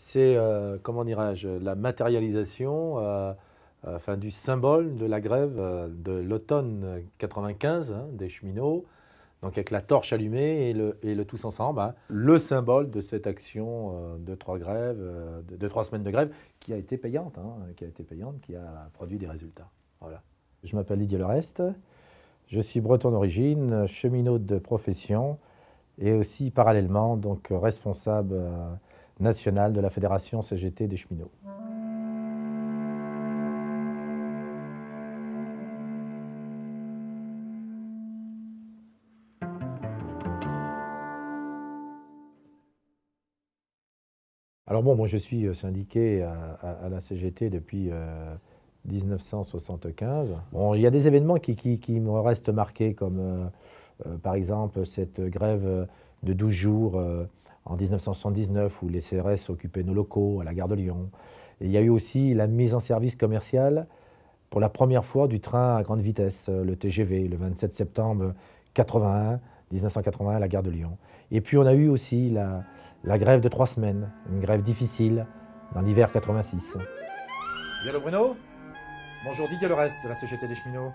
C'est, comment dirais-je, la matérialisation du symbole de la grève de l'automne 95 hein, des cheminots, donc avec la torche allumée et le tous ensemble, hein, le symbole de cette action de 3 grèves, de 3 semaines de grève qui a été payante, qui a produit des résultats. Voilà. Je m'appelle Didier Lerest, je suis breton d'origine, cheminot de profession et aussi parallèlement donc responsable national de la Fédération CGT des cheminots. Alors bon, moi je suis syndiqué à la CGT depuis 1975. Bon, il y a des événements qui me restent marqués, comme par exemple cette grève de 12 jours en 1979 où les CRS occupaient nos locaux à la gare de Lyon. Et il y a eu aussi la mise en service commerciale pour la première fois du train à grande vitesse, le TGV, le 27 septembre 1981 à la gare de Lyon. Et puis on a eu aussi la grève de 3 semaines, une grève difficile dans l'hiver 86. Bien le Bruno? Bonjour, Didier Lerest de la CGT des cheminots.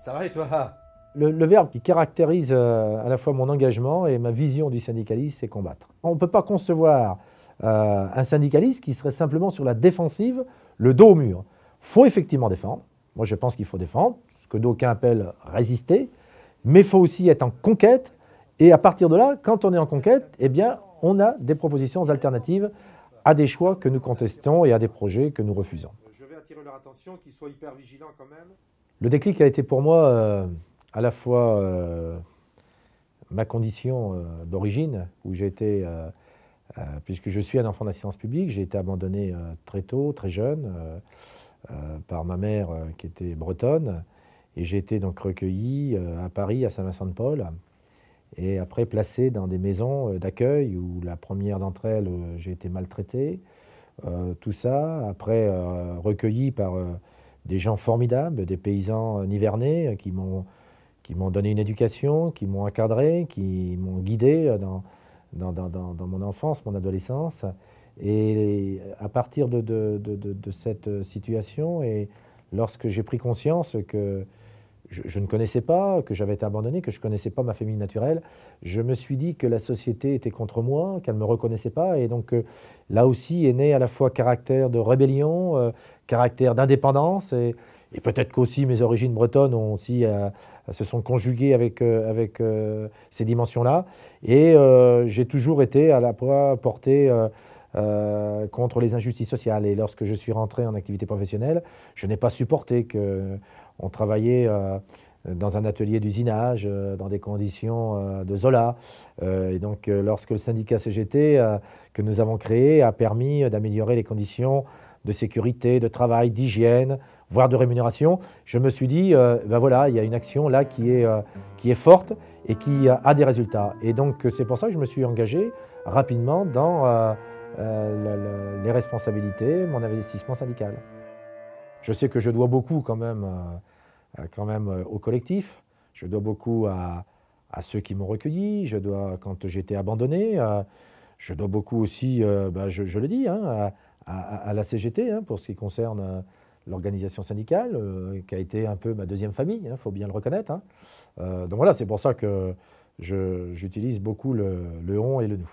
Ça va et toi? Le verbe qui caractérise à la fois mon engagement et ma vision du syndicalisme, c'est combattre. On ne peut pas concevoir un syndicaliste qui serait simplement sur la défensive, le dos au mur. Il faut effectivement défendre. Moi, je pense qu'il faut défendre, ce que d'aucuns appellent résister, mais il faut aussi être en conquête. Et à partir de là, quand on est en conquête, eh bien, on a des propositions alternatives à des choix que nous contestons et à des projets que nous refusons. Je vais attirer leur attention, qu'ils soient hyper vigilants quand même. Le déclic a été pour moi à la fois ma condition d'origine, où j'ai été, puisque je suis un enfant d'assistance publique, j'ai été abandonné très tôt, très jeune, par ma mère qui était bretonne, et j'ai été donc recueilli à Paris, à Saint-Vincent-de-Paul, et après placé dans des maisons d'accueil, où la première d'entre elles, j'ai été maltraité. Tout ça, après recueilli par des gens formidables, des paysans nivernais qui m'ont donné une éducation, qui m'ont encadré, qui m'ont guidé dans mon enfance, mon adolescence. Et à partir de cette situation, et lorsque j'ai pris conscience que je ne connaissais pas, que j'avais été abandonné, que je ne connaissais pas ma famille naturelle, je me suis dit que la société était contre moi, qu'elle ne me reconnaissait pas. Et donc là aussi est né à la fois caractère de rébellion, caractère d'indépendance. Et peut-être qu'aussi mes origines bretonnes ont aussi, se sont conjuguées avec ces dimensions-là. Et j'ai toujours été à la fois porté contre les injustices sociales. Et lorsque je suis rentré en activité professionnelle, je n'ai pas supporté qu'on travaillait dans un atelier d'usinage, dans des conditions de Zola. Et donc, lorsque le syndicat CGT que nous avons créé a permis d'améliorer les conditions de sécurité, de travail, d'hygiène, voire de rémunération, je me suis dit, ben voilà, il y a une action là qui est forte et qui a des résultats. Et donc, c'est pour ça que je me suis engagé rapidement dans les responsabilités, mon investissement syndical. Je sais que je dois beaucoup quand même au collectif, je dois beaucoup à ceux qui m'ont recueilli, je dois, quand j'ai été abandonné, je dois beaucoup aussi, je le dis, hein, à la CGT, hein, pour ce qui concerne l'organisation syndicale, qui a été un peu ma deuxième famille, il faut bien le reconnaître. Hein. Donc voilà, c'est pour ça que j'utilise beaucoup le on et le nous.